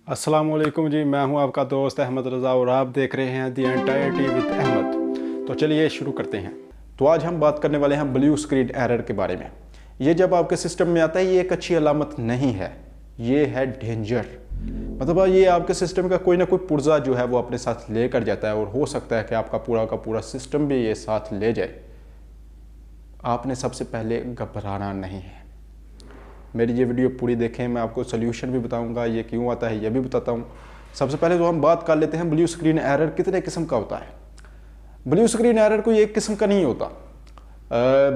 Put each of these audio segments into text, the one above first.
अस्सलाम वालेकुम जी, मैं हूं आपका दोस्त अहमद रज़ा और आप देख रहे हैं दी एंटायरिटी विद अहमद। तो चलिए शुरू करते हैं। तो आज हम बात करने वाले हैं ब्लू स्क्रीन एरर के बारे में। ये जब आपके सिस्टम में आता है ये एक अच्छी अलामत नहीं है, ये है डेंजर। मतलब ये आपके सिस्टम का कोई ना कोई पुर्जा जो है वो अपने साथ ले कर जाता है और हो सकता है कि आपका पूरा का पूरा सिस्टम भी ये साथ ले जाए। आपने सबसे पहले घबराना नहीं है। मेरी ये वीडियो पूरी देखें, मैं आपको सोल्यूशन भी बताऊंगा, ये क्यों आता है ये भी बताता हूँ। सबसे पहले तो हम बात कर लेते हैं ब्लू स्क्रीन एरर कितने किस्म का होता है। ब्लू स्क्रीन एरर कोई एक किस्म का नहीं होता।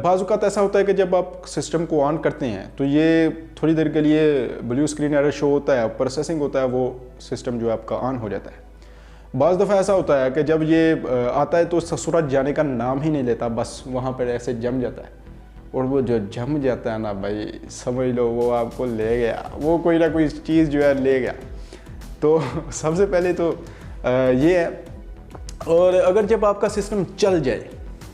बाज़ औक़ात ऐसा होता है कि जब आप सिस्टम को ऑन करते हैं तो ये थोड़ी देर के लिए ब्लू स्क्रीन एरर शो होता है, प्रोसेसिंग होता है, वो सिस्टम जो है आपका ऑन हो जाता है। बाज़ दफ़ा ऐसा होता है कि जब ये आता है तो ससुराल जाने का नाम ही नहीं लेता, बस वहाँ पर ऐसे जम जाता है। और वो जो जम जाता है ना भाई, समझ लो वो आपको ले गया, वो कोई ना कोई चीज़ जो है ले गया। तो सबसे पहले तो ये है। और अगर जब आपका सिस्टम चल जाए,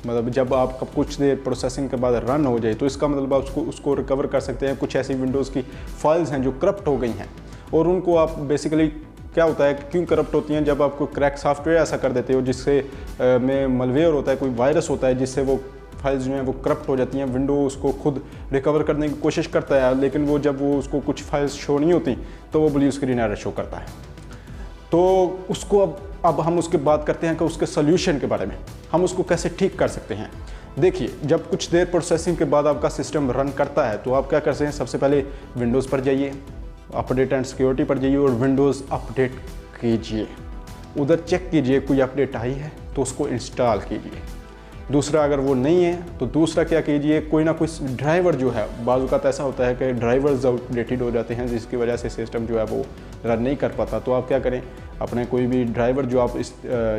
मतलब जब आपका कुछ देर प्रोसेसिंग के बाद रन हो जाए, तो इसका मतलब आप उसको रिकवर कर सकते हैं। कुछ ऐसी विंडोज़ की फाइल्स हैं जो करप्ट हो गई हैं और उनको आप बेसिकली क्या होता है, क्यों करप्ट होती हैं, जब आपको क्रैक सॉफ्टवेयर ऐसा कर देते हो जिससे में मलवेयर होता है, कोई वायरस होता है जिससे वो फाइल्स जो हैं वो करप्ट हो जाती हैं। विंडो उसको खुद रिकवर करने की कोशिश करता है, लेकिन वो जब वो उसको कुछ फाइल्स शो नहीं होती तो वो ब्लू स्क्रीन एरर शो करता है। तो उसको अब हम उसके बात करते हैं कि उसके सोल्यूशन के बारे में, हम उसको कैसे ठीक कर सकते हैं। देखिए, जब कुछ देर प्रोसेसिंग के बाद आपका सिस्टम रन करता है तो आप क्या करते हैं, सबसे पहले विंडोज़ पर जाइए, अपडेट एंड सिक्योरिटी पर जाइए और विंडोज़ अपडेट कीजिए। उधर चेक कीजिए कोई अपडेट आई है तो उसको इंस्टॉल कीजिए। दूसरा, अगर वो नहीं है तो दूसरा क्या कीजिए, कोई ना कोई ड्राइवर जो है, बाज़ औक़ात ऐसा होता है कि ड्राइवर्स आउटडेटेड हो जाते हैं जिसकी वजह से सिस्टम जो है वो रन नहीं कर पाता। तो आप क्या करें, अपने कोई भी ड्राइवर जो आप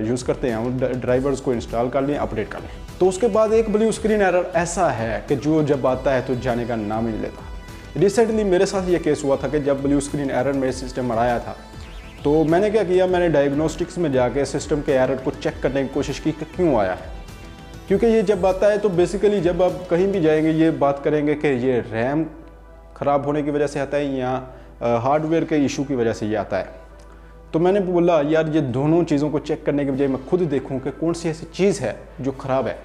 यूज़ करते हैं उन ड्राइवर्स को इंस्टॉल कर लें, अपडेट कर लें। तो उसके बाद एक ब्लू स्क्रीन एरर ऐसा है कि जो जब आता है तो जाने का नाम ही नहीं लेता। रिसेंटली मेरे साथ ये केस हुआ था कि जब ब्लू स्क्रीन एरर मेरे सिस्टम पर आया था तो मैंने क्या किया, मैंने डायग्नोस्टिक्स में जाके सिस्टम के एरर को चेक करने की कोशिश की कि क्यों आया है। क्योंकि ये जब आता है तो बेसिकली जब आप कहीं भी जाएंगे ये बात करेंगे कि ये रैम ख़राब होने की वजह से आता है या हार्डवेयर के इशू की वजह से ये आता है। तो मैंने बोला यार ये दोनों चीज़ों को चेक करने के बजाय मैं खुद देखूं कि कौन सी ऐसी चीज़ है जो ख़राब है।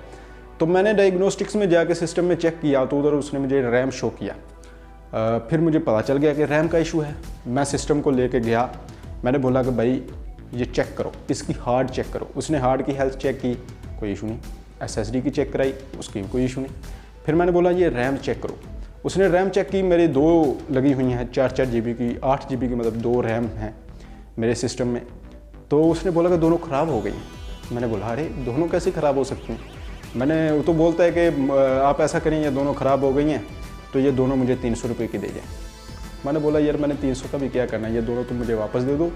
तो मैंने डायग्नोस्टिक्स में जाके सिस्टम में चेक किया तो उधर उसने मुझे रैम शो किया। फिर मुझे पता चल गया कि रैम का इशू है। मैं सिस्टम को लेके गया, मैंने बोला कि भाई ये चेक करो, इसकी हार्ड चेक करो। उसने हार्ड की हेल्थ चेक की, कोई इशू नहीं। SSD की चेक कराई, उसकी कोई इशू नहीं। फिर मैंने बोला ये रैम चेक करो। उसने रैम चेक की, मेरी दो लगी हुई हैं 4 GB की, 8 GB की, मतलब 2 रैम हैं मेरे सिस्टम में। तो उसने बोला कि दोनों ख़राब हो गई हैं। मैंने बोला अरे दोनों कैसे ख़राब हो सकती हैं। वो तो बोलता है कि आप ऐसा करें, ये दोनों ख़राब हो गई हैं तो ये दोनों मुझे 300 रुपये की दे जाए। मैंने बोला यार मैंने 300 का भी क्या करना है, ये दोनों तुम मुझे वापस दे दो,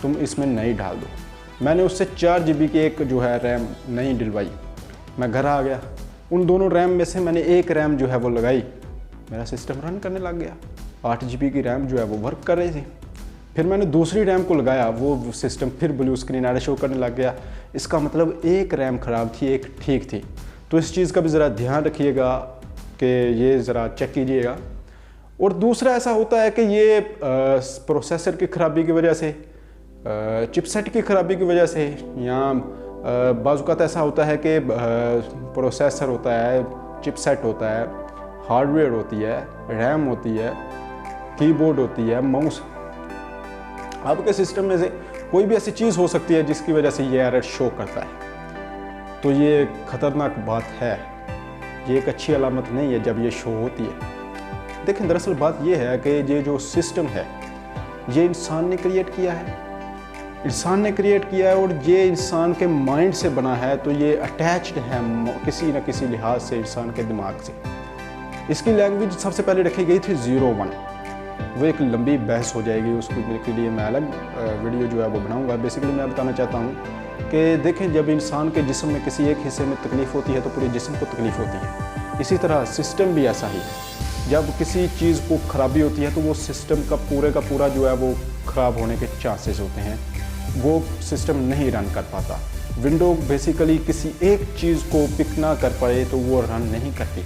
तुम इसमें नई डाल दो। मैंने उससे 4 GB की एक जो है रैम नई डलवाई। मैं घर आ गया, उन दोनों रैम में से मैंने एक रैम जो है वो लगाई, मेरा सिस्टम रन करने लग गया। 8 GB की रैम जो है वो वर्क कर रही थी। फिर मैंने दूसरी रैम को लगाया, वो सिस्टम फिर ब्लू स्क्रीन एरर शो करने लग गया। इसका मतलब एक रैम ख़राब थी, एक ठीक थी। तो इस चीज़ का भी ज़रा ध्यान रखिएगा कि ये ज़रा चेक कीजिएगा। और दूसरा ऐसा होता है कि ये प्रोसेसर की ख़राबी की वजह से, चिपसेट की ख़राबी की वजह से, या बाज़ औक़ात ऐसा होता है कि प्रोसेसर होता है, चिपसेट होता है, हार्डवेयर होती है, रैम होती है, कीबोर्ड होती है, माउस, आपके सिस्टम में से कोई भी ऐसी चीज़ हो सकती है जिसकी वजह से ये एरर शो करता है। तो ये ख़तरनाक बात है, ये एक अच्छी अलामत नहीं है जब ये शो होती है। देखें, दरअसल बात ये है कि ये जो सिस्टम है ये इंसान ने क्रिएट किया है, इंसान ने क्रिएट किया है और ये इंसान के माइंड से बना है। तो ये अटैच्ड है किसी न किसी लिहाज से इंसान के दिमाग से। इसकी लैंग्वेज सबसे पहले रखी गई थी 01। वो एक लंबी बहस हो जाएगी, उसको के लिए मैं अलग वीडियो जो है वो बनाऊंगा। बेसिकली मैं बताना चाहता हूँ कि देखें, जब इंसान के जिस्म में किसी एक हिस्से में तकलीफ़ होती है तो पूरे जिस्म को तकलीफ़ होती है। इसी तरह सिस्टम भी ऐसा ही है, जब किसी चीज़ को ख़राबी होती है तो वो सिस्टम का पूरा जो है वो ख़राब होने के चांसेस होते हैं, वो सिस्टम नहीं रन कर पाता। विंडो बेसिकली किसी एक चीज़ को पिक ना कर पाए तो वो रन नहीं करती।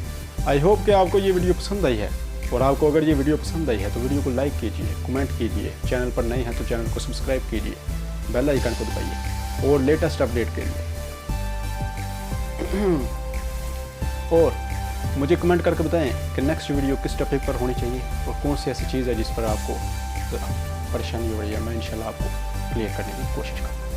आई होप कि आपको ये वीडियो पसंद आई है। और आपको अगर ये वीडियो पसंद आई है तो वीडियो को लाइक कीजिए, कमेंट कीजिए, चैनल पर नए हैं तो चैनल को सब्सक्राइब कीजिए, बेल आइकन को दबाइए और लेटेस्ट अपडेट के लिए और मुझे कमेंट करके बताएं कि नेक्स्ट वीडियो किस टॉपिक पर होनी चाहिए और कौन सी ऐसी चीज़ है जिस पर आपको परेशानी हो रही है। मैं इंशाल्लाह आपको क्लियर करने की कोशिश करूँगा।